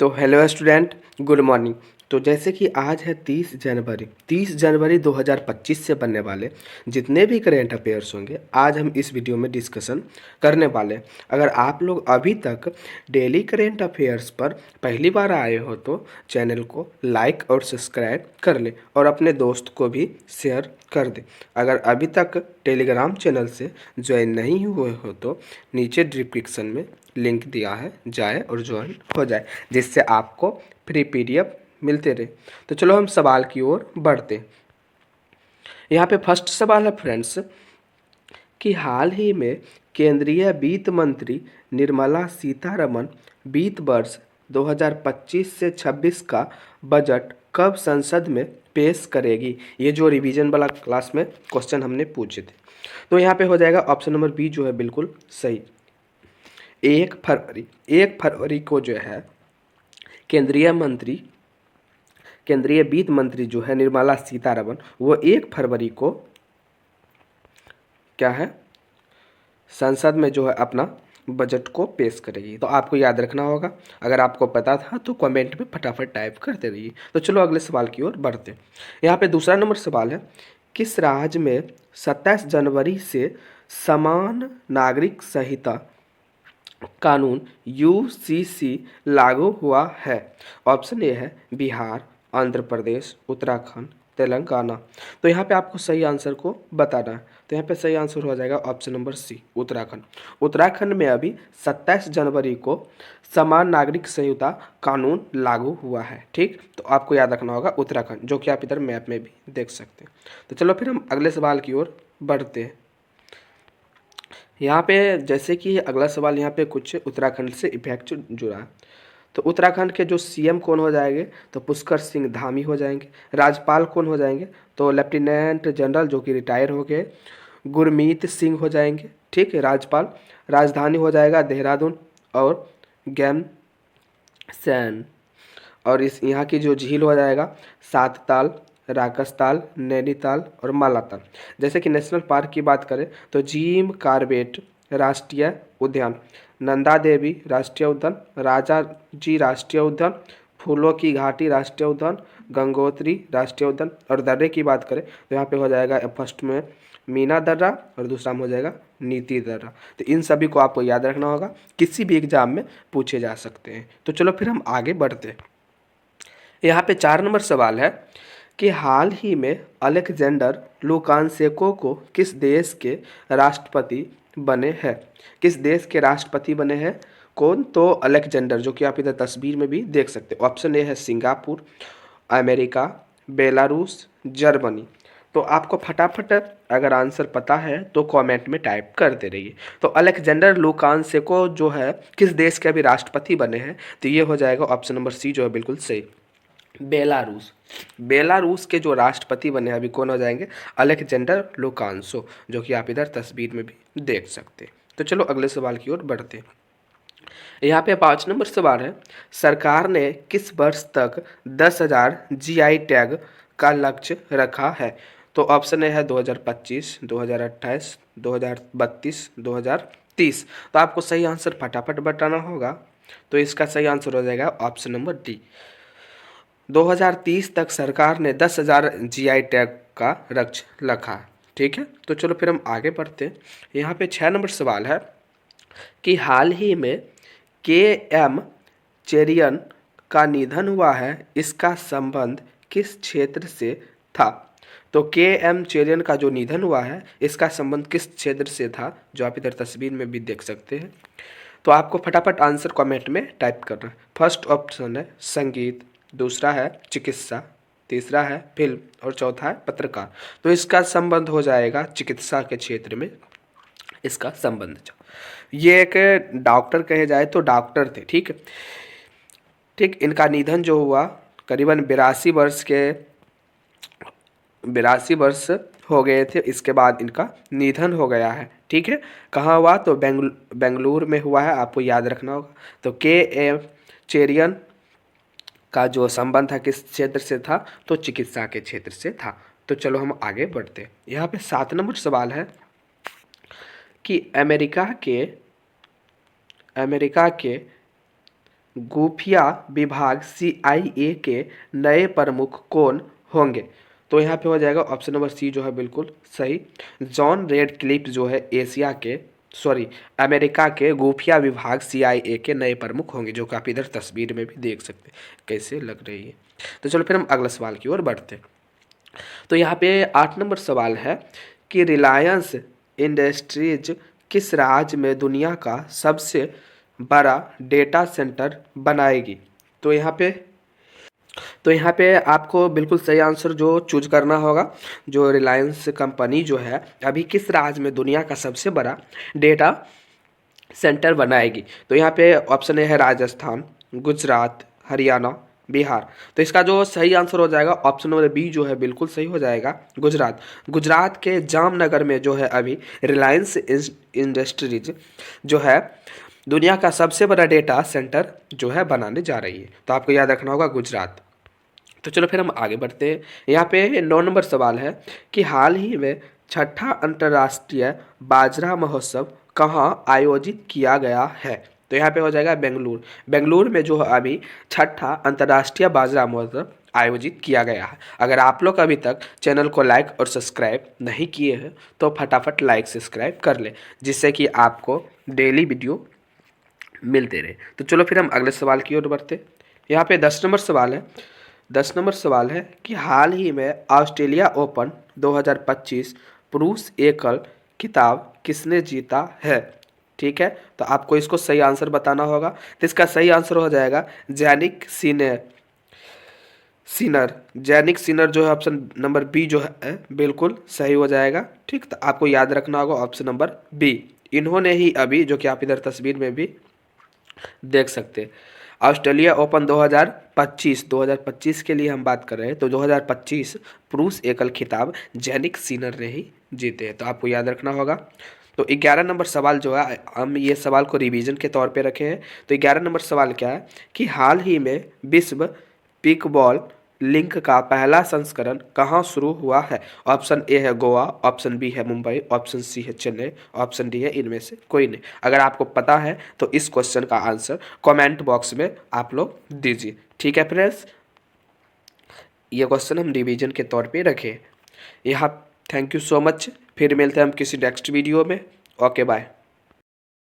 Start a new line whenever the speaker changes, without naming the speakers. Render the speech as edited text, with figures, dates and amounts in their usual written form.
तो hello student, good morning. तो जैसे कि आज है 30 जनवरी 2025 से बनने वाले जितने भी करेंट अफेयर्स होंगे आज हम इस वीडियो में डिस्कशन करने वाले हैं। अगर आप लोग अभी तक डेली करेंट अफेयर्स पर पहली बार आए हो तो चैनल को लाइक और सब्सक्राइब कर ले और अपने दोस्त को भी शेयर कर दे। अगर अभी तक टेलीग्राम चैनल से ज्वाइन नहीं हुए हो तो नीचे डिस्क्रिप्शन में लिंक दिया है, जाए और ज्वाइन हो जाए जिससे आपको फ्री पीडीएफ मिलते रहे। तो चलो हम सवाल की ओर बढ़ते हैं। यहाँ पे फर्स्ट सवाल है फ्रेंड्स कि हाल ही में केंद्रीय वित्त मंत्री निर्मला सीतारमण वित्त वर्ष 2025 से 26 का बजट कब संसद में पेश करेगी। ये जो रिवीजन वाला क्लास में क्वेश्चन हमने पूछे थे। तो यहाँ पे हो जाएगा ऑप्शन नंबर बी जो है बिल्कुल सही। 1 फरवरी को जो है केंद्रीय वित्त मंत्री जो है निर्मला सीतारमण वो 1 फरवरी को क्या है संसद में जो है अपना बजट को पेश करेगी। तो आपको याद रखना होगा, अगर आपको पता था तो कमेंट में फटाफट टाइप करते रहिए। तो चलो अगले सवाल की ओर बढ़ते हैं। यहाँ पे दूसरा नंबर सवाल है, किस राज्य में 27 जनवरी से समान नागरिक संहिता कानून यूसीसी लागू हुआ है। ऑप्शन ए है बिहार, आंध्र प्रदेश, उत्तराखंड, तेलंगाना। तो यहाँ पे आपको सही आंसर को बताना है। तो यहाँ पे सही आंसर हो जाएगा option number C, Uttarakhand. Uttarakhand में अभी 27 जनवरी को समान नागरिक संहिता कानून लागू हुआ है। ठीक, तो आपको याद रखना होगा उत्तराखंड, जो कि आप इधर मैप में भी देख सकते हैं। तो चलो फिर हम अगले सवाल की ओर बढ़ते हैं। यहाँ पे जैसे कि अगला सवाल यहाँ पे कुछ उत्तराखंड से इफेक्ट जुड़ा है। तो उत्तराखंड के जो सीएम कौन हो जाएंगे, तो पुष्कर सिंह धामी हो जाएंगे। राज्यपाल कौन हो जाएंगे, तो लेफ्टिनेंट जनरल जो कि रिटायर हो गए गुरमीत सिंह हो जाएंगे। ठीक है, राज्यपाल। राजधानी हो जाएगा देहरादून और गैम सैन। और इस यहाँ की जो झील हो जाएगा सातताल, राकसताल, नैनीताल और मालाताल। जैसे कि नेशनल पार्क की बात करें तो जिम कार्बेट राष्ट्रीय उद्यान, नंदा देवी राष्ट्रीय उद्यान, राजा जी राष्ट्रीय उद्यान, फूलों की घाटी राष्ट्रीय उद्यान, गंगोत्री राष्ट्रीय उद्यान। और दर्रे की बात करें तो यहाँ पे हो जाएगा फर्स्ट में मीना दर्रा और दूसरा में हो जाएगा नीति दर्रा। तो इन सभी को आपको याद रखना होगा, किसी भी एग्जाम में पूछे जा सकते हैं। तो चलो फिर हम आगे बढ़ते हैं। यहाँ पे 4 नंबर सवाल है कि हाल ही में अलेक्जेंडर लुकाशेंको को किस देश के राष्ट्रपति बने हैं। किस देश के राष्ट्रपति बने हैं कौन, तो अलेक्जेंडर, जो कि आप इधर तस्वीर में भी देख सकते हो। ऑप्शन ए है सिंगापुर, अमेरिका, बेलारूस, जर्मनी। तो आपको फटाफट अगर आंसर पता है तो कमेंट में टाइप करते रहिए। तो अलेक्जेंडर लुकाशेंको जो है किस देश के अभी राष्ट्रपति बने हैं, तो ये हो जाएगा ऑप्शन नंबर सी जो है बिल्कुल सही, बेलारूस। बेलारूस के जो राष्ट्रपति बने अभी कौन हो जाएंगे, अलेक्जेंडर लुकाशेंको, जो कि आप इधर तस्वीर में भी देख सकते हैं। तो चलो अगले सवाल की ओर बढ़ते हैं। यहाँ पे 5 नंबर सवाल है, सरकार ने किस वर्ष तक 10,000 जीआई टैग का लक्ष्य रखा है। तो ऑप्शन ए है 2025, 2028, 2032, 2030। तो आपको सही आंसर फटाफट बताना होगा। तो इसका सही आंसर हो जाएगा ऑप्शन नंबर डी, 2030 तक सरकार ने 10,000 जीआई टैग का लक्ष्य रखा है। ठीक है, तो चलो फिर हम आगे बढ़ते हैं। यहाँ पे 6 नंबर सवाल है कि हाल ही में के एम चेरियन का निधन हुआ है, इसका संबंध किस क्षेत्र से था। तो के एम चेरियन का जो निधन हुआ है इसका संबंध किस क्षेत्र से था, जो आप इधर तस्वीर में भी देख सकते हैं। तो आपको फटाफट आंसर कमेंट में टाइप करना है। फर्स्ट ऑप्शन है संगीत, दूसरा है चिकित्सा, तीसरा है फिल्म और चौथा है पत्रकार। तो इसका संबंध हो जाएगा चिकित्सा के क्षेत्र में इसका संबंध। ये एक डॉक्टर कहे जाए तो डॉक्टर थे। ठीक है, ठीक, इनका निधन जो हुआ करीबन 82 वर्ष हो गए थे, इसके बाद इनका निधन हो गया है। ठीक है, कहाँ हुआ, तो बेंगलुरु में हुआ है, आपको याद रखना होगा। तो के एम चेरियन का जो संबंध था किस क्षेत्र से था, तो चिकित्सा के क्षेत्र से था। तो चलो हम आगे बढ़ते हैं। यहाँ पे 7 नंबर सवाल है कि अमेरिका के खुफिया विभाग CIA के नए प्रमुख कौन होंगे? तो यहाँ पे हो जाएगा ऑप्शन नंबर सी जो है बिल्कुल सही। जॉन रेडक्लिफ जो है अमेरिका के खुफिया विभाग CIA के नए प्रमुख होंगे, जो कि आप इधर तस्वीर में भी देख सकते हैं कैसे लग रही है। तो चलो फिर हम अगले सवाल की ओर बढ़ते हैं। तो यहाँ पे 8 नंबर सवाल है कि रिलायंस इंडस्ट्रीज किस राज्य में दुनिया का सबसे बड़ा डेटा सेंटर बनाएगी? तो यहाँ पे आपको बिल्कुल सही आंसर जो चूज करना होगा। जो रिलायंस कंपनी जो है अभी किस राज्य में दुनिया का सबसे बड़ा डेटा सेंटर बनाएगी? तो यहाँ पे ऑप्शन ए है राजस्थान, गुजरात, हरियाणा, बिहार। तो इसका जो सही आंसर हो जाएगा ऑप्शन नंबर बी जो है बिल्कुल सही हो जाएगा, गुजरात। गुजरात के जामनगर में जो है अभी रिलायंस इंडस्ट्रीज जो है दुनिया का सबसे बड़ा डेटा सेंटर जो है बनाने जा रही है। तो आपको याद रखना होगा गुजरात। तो चलो फिर हम आगे बढ़ते हैं। यहाँ पे 9 नंबर सवाल है कि हाल ही में छठा अंतर्राष्ट्रीय बाजरा महोत्सव कहाँ आयोजित किया गया है? तो यहाँ पे हो जाएगा बेंगलुरु। बेंगलुरु में जो है अभी छठा अंतर्राष्ट्रीय बाजरा महोत्सव आयोजित किया गया है। अगर आप लोग अभी तक चैनल को लाइक और सब्सक्राइब नहीं किए हैं तो फटाफट लाइक सब्सक्राइब कर ले, जिससे कि आपको डेली वीडियो मिलते रहे। तो चलो फिर हम अगले सवाल की ओर बढ़ते। यहाँ पे 10 नंबर सवाल है। 10 नंबर सवाल है कि हाल ही में ऑस्ट्रेलिया ओपन 2025 पुरुष एकल खिताब किसने जीता है? ठीक है, तो आपको इसको सही आंसर बताना होगा। तो इसका सही आंसर हो जाएगा जैनिक सिनर जो है ऑप्शन नंबर बी जो है बिल्कुल सही हो जाएगा। ठीक, तो आपको याद रखना होगा ऑप्शन नंबर बी। इन्होंने ही अभी जो कि आप इधर तस्वीर में भी देख सकते हैं ऑस्ट्रेलिया ओपन 2025 के लिए हम बात कर रहे हैं। तो 2025 पुरुष एकल खिताब जैनिक सिनर ने ही जीते हैं। तो आपको याद रखना होगा। तो 11 नंबर सवाल जो है हम ये सवाल को रिवीजन के तौर पे रखे हैं। तो 11 नंबर सवाल क्या है कि हाल ही में विश्व पिकबॉल लिंक का पहला संस्करण कहाँ शुरू हुआ है? ऑप्शन ए है गोवा, ऑप्शन बी है मुंबई, ऑप्शन सी है चेन्नई, ऑप्शन डी है इनमें से कोई नहीं। अगर आपको पता है तो इस क्वेश्चन का आंसर कमेंट बॉक्स में आप लोग दीजिए। ठीक है फ्रेंड्स, ये क्वेश्चन हम रिवीजन के तौर पे रखे यहाँ। Thank you so much. फिर मिलते हैं हम किसी नेक्स्ट वीडियो में। Okay bye.